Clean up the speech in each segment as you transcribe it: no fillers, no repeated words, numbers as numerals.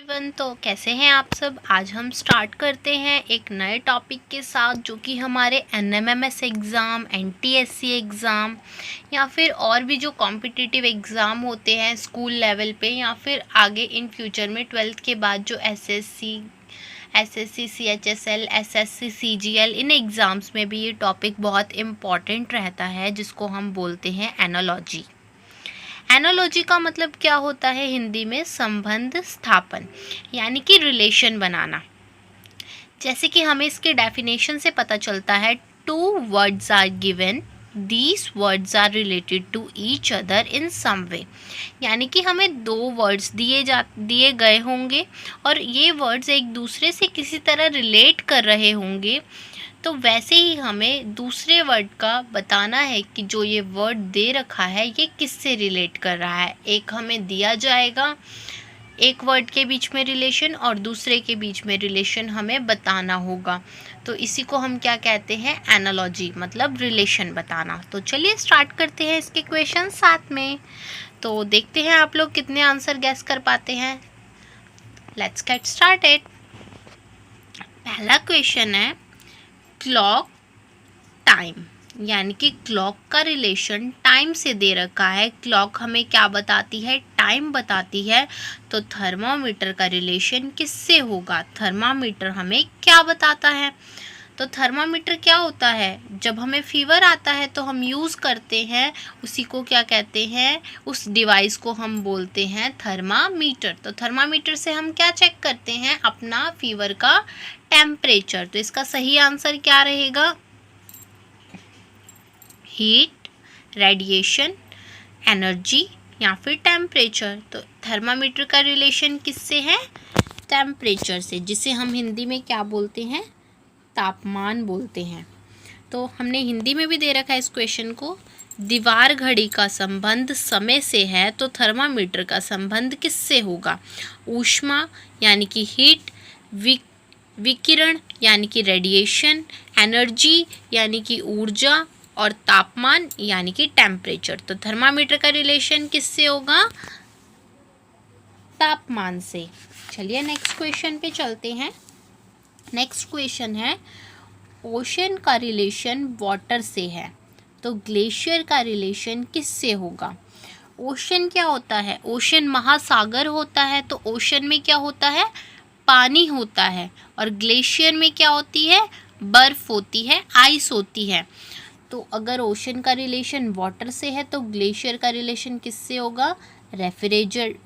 Everyone, तो कैसे हैं आप सब। आज हम स्टार्ट करते हैं एक नए टॉपिक के साथ जो कि हमारे एनएमएमएस एग्ज़ाम, एनटीएससी एग्ज़ाम या फिर और भी जो कॉम्पिटिटिव एग्ज़ाम होते हैं स्कूल लेवल पे या फिर आगे इन फ्यूचर में 12th के बाद जो एसएससी सीएचएसएल, एसएससी सीजीएल, इन एग्ज़ाम्स में भी ये टॉपिक बहुत इम्पॉर्टेंट रहता है जिसको हम बोलते हैं एनालॉजी। एनालॉजी का मतलब क्या होता है हिंदी में? संबंध स्थापन, यानी कि रिलेशन बनाना। जैसे कि हमें इसके डेफिनेशन से पता चलता है, two words are given, these words are related to each other in some way. यानी कि हमें दो वर्ड्स दिए गए होंगे और ये वर्ड्स एक दूसरे से किसी तरह रिलेट कर रहे होंगे। तो वैसे ही हमें दूसरे वर्ड का बताना है कि जो ये वर्ड दे रखा है ये किससे रिलेट कर रहा है। एक हमें दिया जाएगा, एक वर्ड के बीच में रिलेशन और दूसरे के बीच में रिलेशन हमें बताना होगा। तो इसी को हम क्या कहते हैं? एनालॉजी, मतलब रिलेशन बताना। तो चलिए स्टार्ट करते हैं इसके क्वेश्चन साथ में। तो देखते हैं आप लोग कितने आंसर गैस कर पाते हैं। Let's get started. पहला क्वेश्चन है, क्लॉक टाइम, यानी कि क्लॉक का रिलेशन टाइम से दे रखा है। क्लॉक हमें क्या बताती है? टाइम बताती है। तो थर्मामीटर का रिलेशन किससे होगा? थर्मामीटर हमें क्या बताता है? तो थर्मामीटर क्या होता है? जब हमें फीवर आता है तो हम यूज़ करते हैं, उसी को क्या कहते हैं? उस डिवाइस को हम बोलते हैं थर्मामीटर। तो थर्मामीटर से हम क्या चेक करते हैं? अपना फीवर का टेम्परेचर। तो इसका सही आंसर क्या रहेगा? हीट, रेडिएशन, एनर्जी या फिर टेम्परेचर। तो थर्मामीटर का रिलेशन किससे है? टेम्परेचर से, जिसे हम हिंदी में क्या बोलते हैं? तापमान बोलते हैं। तो हमने हिंदी में भी दे रखा है इस क्वेश्चन को। दीवार घड़ी का संबंध समय से है, तो थर्मामीटर का संबंध किससे होगा? ऊष्मा यानी कि हीट, विकिरण यानी कि रेडिएशन, एनर्जी यानी कि ऊर्जा और तापमान यानी कि टेम्परेचर। तो थर्मामीटर का रिलेशन किससे होगा? तापमान से। चलिए नेक्स्ट क्वेश्चन पे चलते हैं। नेक्स्ट क्वेश्चन है, ओशन का रिलेशन वाटर से है, तो ग्लेशियर का रिलेशन किससे होगा? ओशन क्या होता है? ओशन महासागर होता है। तो ओशन में क्या होता है? पानी होता है। और ग्लेशियर में क्या होती है? बर्फ होती है, आइस होती है। तो अगर ओशन का रिलेशन वाटर से है तो ग्लेशियर का रिलेशन किससे होगा?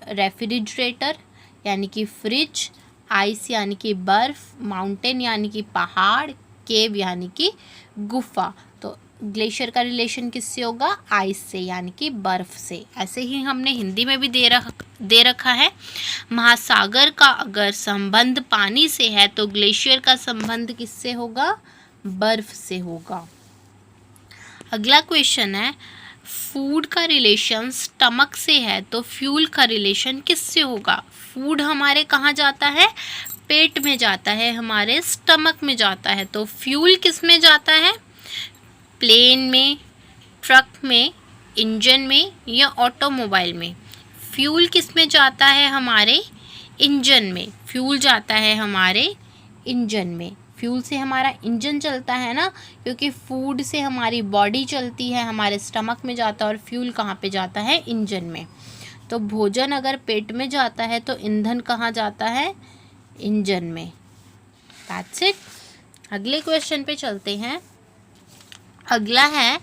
रेफ्रिजरेटर यानी कि फ्रिज, आइस यानी कि बर्फ, माउंटेन यानी कि पहाड़, केव यानी कि गुफा। तो ग्लेशियर का रिलेशन किससे होगा? आइस से यानी कि बर्फ से। ऐसे ही हमने हिंदी में भी दे रखा है, महासागर का अगर संबंध पानी से है तो ग्लेशियर का संबंध किससे होगा? बर्फ से होगा। अगला क्वेश्चन है, फूड का रिलेशन स्टमक से है, तो फ्यूल का रिलेशन किससे होगा? फूड हमारे कहाँ जाता है? पेट में जाता है, हमारे स्टमक में जाता है। तो फ्यूल किस में जाता है? प्लेन में, ट्रक में, इंजन में या ऑटोमोबाइल में? फ्यूल किस में जाता है? हमारे इंजन में। फ्यूल जाता है हमारे इंजन में। फ्यूल से हमारा इंजन चलता है ना, क्योंकि फूड से हमारी बॉडी चलती है, हमारे स्टमक में जाता है, और फ्यूल कहाँ पे जाता है? इंजन में। तो भोजन अगर पेट में जाता है तो ईंधन कहाँ जाता है? इंजन में। That's it. अगले क्वेश्चन पे चलते हैं। अगला है,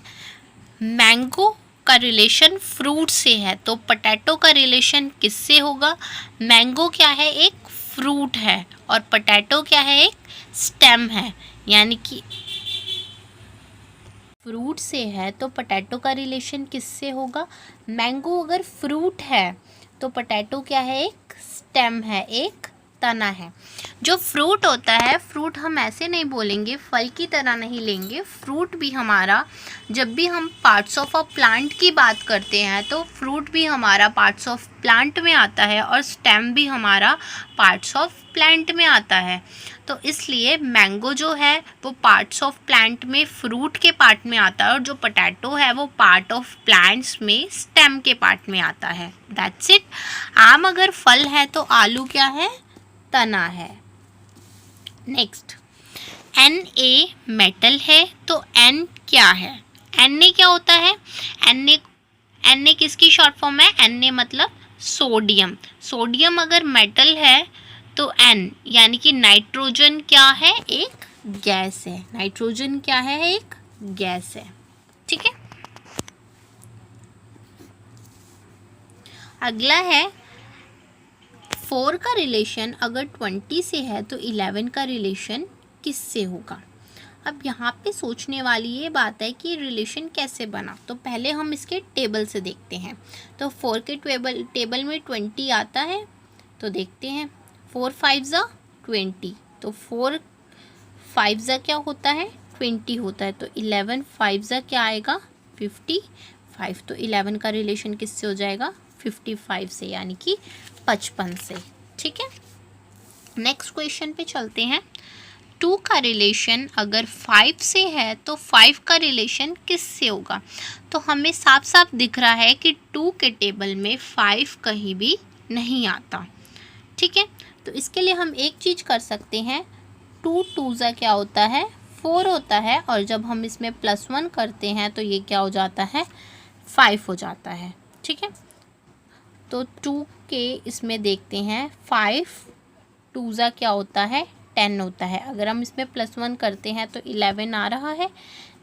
मैंगो का रिलेशन फ्रूट से है, तो पोटैटो का रिलेशन किससे होगा? मैंगो क्या है? एक फ्रूट है, और पोटैटो क्या है? एक स्टेम है। यानी कि फ्रूट से है तो पोटैटो का रिलेशन किससे होगा? मैंगो अगर फ्रूट है तो पोटैटो क्या है? एक स्टेम है, एक तना है। जो फ्रूट होता है, फ्रूट हम ऐसे नहीं बोलेंगे, फल की तरह नहीं लेंगे। फ्रूट भी हमारा, जब भी हम पार्ट्स ऑफ अ प्लांट की बात करते हैं तो फ्रूट भी हमारा पार्ट्स ऑफ प्लांट में आता है और स्टेम भी हमारा पार्ट्स ऑफ प्लांट में आता है। तो इसलिए मैंगो जो है वो पार्ट्स ऑफ प्लांट में फ्रूट के पार्ट में आता है, और जो पोटैटो है वो पार्ट ऑफ प्लांट्स में स्टेम के पार्ट में आता है। That's it. आम अगर फल है तो आलू क्या है? तना है। नेक्स्ट, Na मेटल है तो N क्या है? Na क्या होता है? Na किसकी शॉर्ट फॉर्म है? Na मतलब सोडियम। सोडियम अगर मेटल है तो N यानी कि नाइट्रोजन क्या है? एक गैस है। नाइट्रोजन क्या है? एक गैस है। ठीक है। अगला है 4 का रिलेशन अगर 20 से है तो 11 का रिलेशन किससे होगा? अब यहाँ पे सोचने वाली ये बात है कि रिलेशन कैसे बना। तो पहले हम इसके टेबल से देखते हैं। तो 4 के टेबल में 20 आता है, तो देखते हैं 4 5 ज़ा 20, तो 4 5 ज़ा क्या होता है? 20 होता है। तो 11 5 ज़ा क्या आएगा? 55। तो 11 का रिलेशन किससे हो जाएगा? 55 से, यानी कि 55 से। ठीक है। नेक्स्ट क्वेश्चन पे चलते हैं। 2 का रिलेशन अगर 5 से है तो 5 का रिलेशन किससे होगा? तो हमें साफ साफ दिख रहा है कि 2 के टेबल में 5 कहीं भी नहीं आता। ठीक है। तो इसके लिए हम एक चीज़ कर सकते हैं, 2 2 ज़ा क्या होता है? 4 होता है, और जब हम इसमें +1 करते हैं तो ये क्या हो जाता है? 5 हो जाता है। ठीक है। तो 2 के इसमें देखते हैं, 5 2 ज़ा क्या होता है? 10 होता है। अगर हम इसमें +1 करते हैं तो 11 आ रहा है?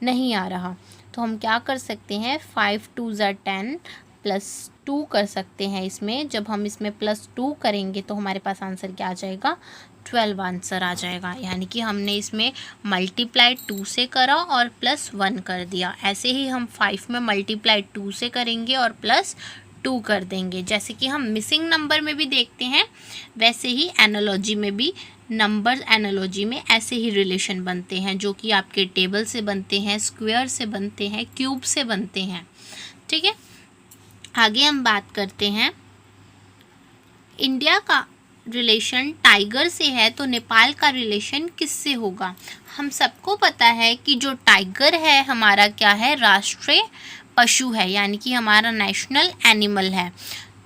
नहीं आ रहा। तो हम क्या कर सकते हैं? 5 2 ज़ा 10 +2 कर सकते हैं इसमें। जब हम इसमें +2 करेंगे तो हमारे पास आंसर क्या आ जाएगा? 12 आंसर आ जाएगा। यानी कि हमने इसमें मल्टीप्लाई 2 से करा और +1 कर दिया। ऐसे ही हम 5 में मल्टीप्लाई 2 से करेंगे और +2 कर देंगे। जैसे कि हम मिसिंग नंबर में भी देखते हैं, वैसे ही एनालॉजी में भी, नंबर एनालॉजी में ऐसे ही रिलेशन बनते हैं, जो कि आपके टेबल से बनते हैं, स्क्वायर से बनते हैं, क्यूब से बनते हैं। ठीक है। आगे हम बात करते हैं, इंडिया का रिलेशन टाइगर से है तो नेपाल का रिलेशन किससे होगा? हम सबको पता है कि जो टाइगर है हमारा क्या है? राष्ट्रीय पशु है, यानी कि हमारा नेशनल एनिमल है।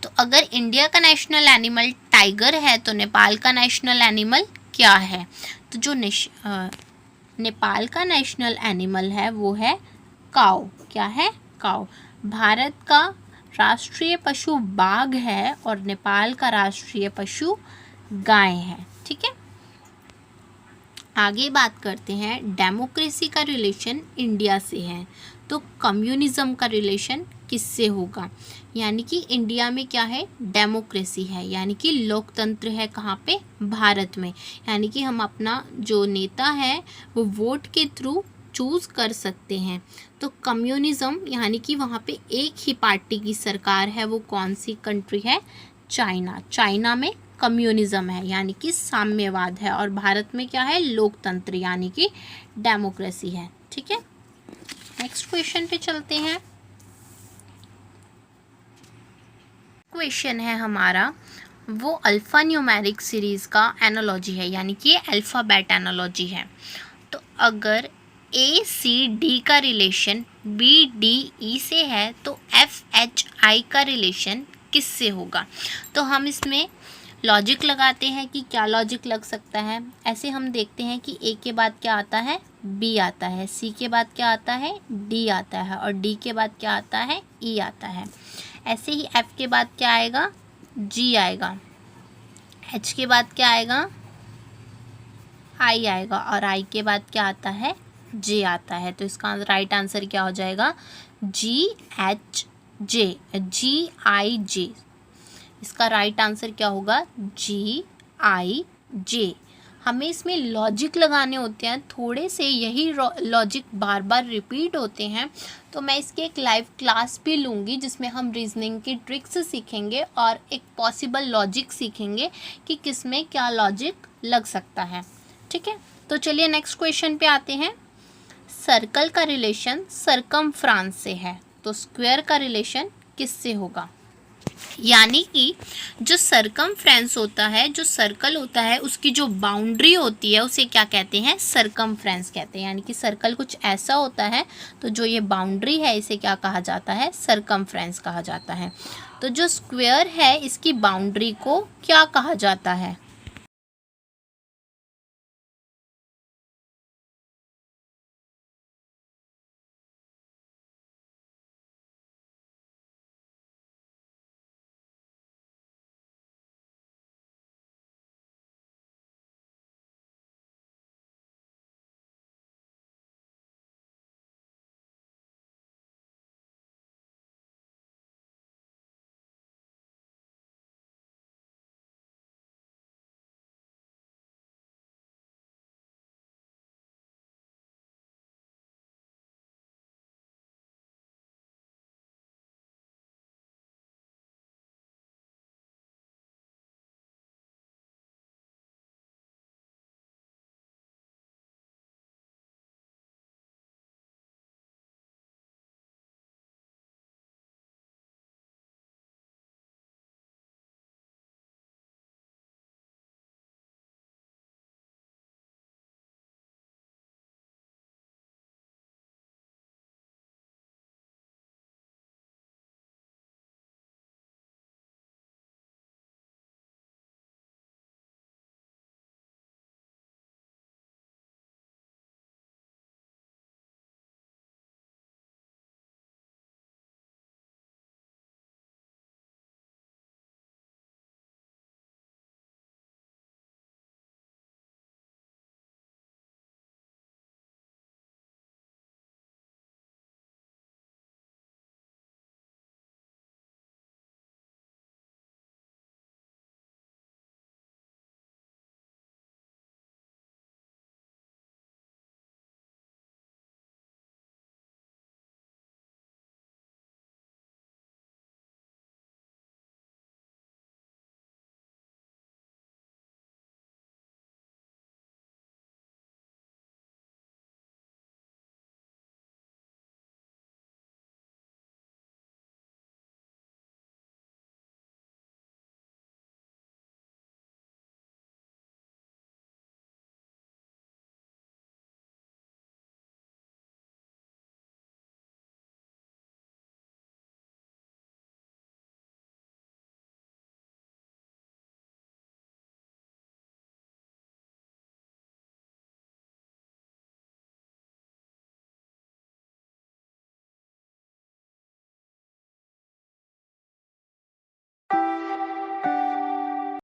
तो अगर इंडिया का नेशनल एनिमल टाइगर है तो नेपाल का नेशनल एनिमल क्या है? तो जो नेपाल का नेशनल एनिमल है वो है काऊ। क्या है? काऊ। भारत का राष्ट्रीय पशु बाघ है और नेपाल का राष्ट्रीय पशु गाय है। ठीक है। आगे बात करते हैं, डेमोक्रेसी का रिलेशन इंडिया से है तो कम्युनिज्म का रिलेशन किससे होगा? यानी कि इंडिया में क्या है? डेमोक्रेसी है, यानी कि लोकतंत्र है। कहाँ पे? भारत में। यानी कि हम अपना जो नेता है वो वोट के थ्रू चूज़ कर सकते हैं। तो कम्युनिज्म यानी कि वहाँ पे एक ही पार्टी की सरकार है। वो कौन सी कंट्री है? चाइना। चाइना में कम्युनिज्म है, यानी कि साम्यवाद है, और भारत में क्या है? लोकतंत्र यानी कि डेमोक्रेसी है। ठीक है। नेक्स्ट क्वेश्चन पे चलते हैं। क्वेश्चन है हमारा, वो अल्फ़ा न्यूमेरिक सीरीज़ का एनालॉजी है, यानी कि ये अल्फ़ाबेट एनालॉजी है। तो अगर ACD का रिलेशन BDE से है तो FHI का रिलेशन किससे होगा? तो हम इसमें लॉजिक लगाते हैं कि क्या लॉजिक लग सकता है। ऐसे हम देखते हैं कि A के बाद क्या आता है? B आता है, C के बाद क्या आता है? D आता है, और D के बाद क्या आता है? E आता है। ऐसे ही F के बाद क्या आएगा? G आएगा, H के बाद क्या आएगा? I आएगा, और I के बाद क्या आता है? J आता है। तो इसका राइट आंसर क्या हो जाएगा? GHJ, GIJ। इसका राइट आंसर क्या होगा? GIJ। हमें इसमें लॉजिक लगाने होते हैं, थोड़े से यही लॉजिक बार बार रिपीट होते हैं। तो मैं इसकी एक लाइव क्लास भी लूँगी जिसमें हम रीजनिंग की ट्रिक्स सीखेंगे और एक पॉसिबल लॉजिक सीखेंगे कि किस में क्या लॉजिक लग सकता है। ठीक है। तो चलिए नेक्स्ट क्वेश्चन पे आते हैं। सर्कल का रिलेशन सर्कमफ्रेंस से है तो स्क्वायर का रिलेशन किससे होगा? यानी कि जो सर्कमफ्रेंस होता है, जो सर्कल होता है, उसकी जो बाउंड्री होती है उसे क्या कहते हैं? सर्कमफ्रेंस कहते हैं। यानी कि सर्कल कुछ ऐसा होता है, तो जो ये बाउंड्री है इसे क्या कहा जाता है? सर्कमफ्रेंस कहा जाता है। तो जो स्क्वायर है इसकी बाउंड्री को क्या कहा जाता है?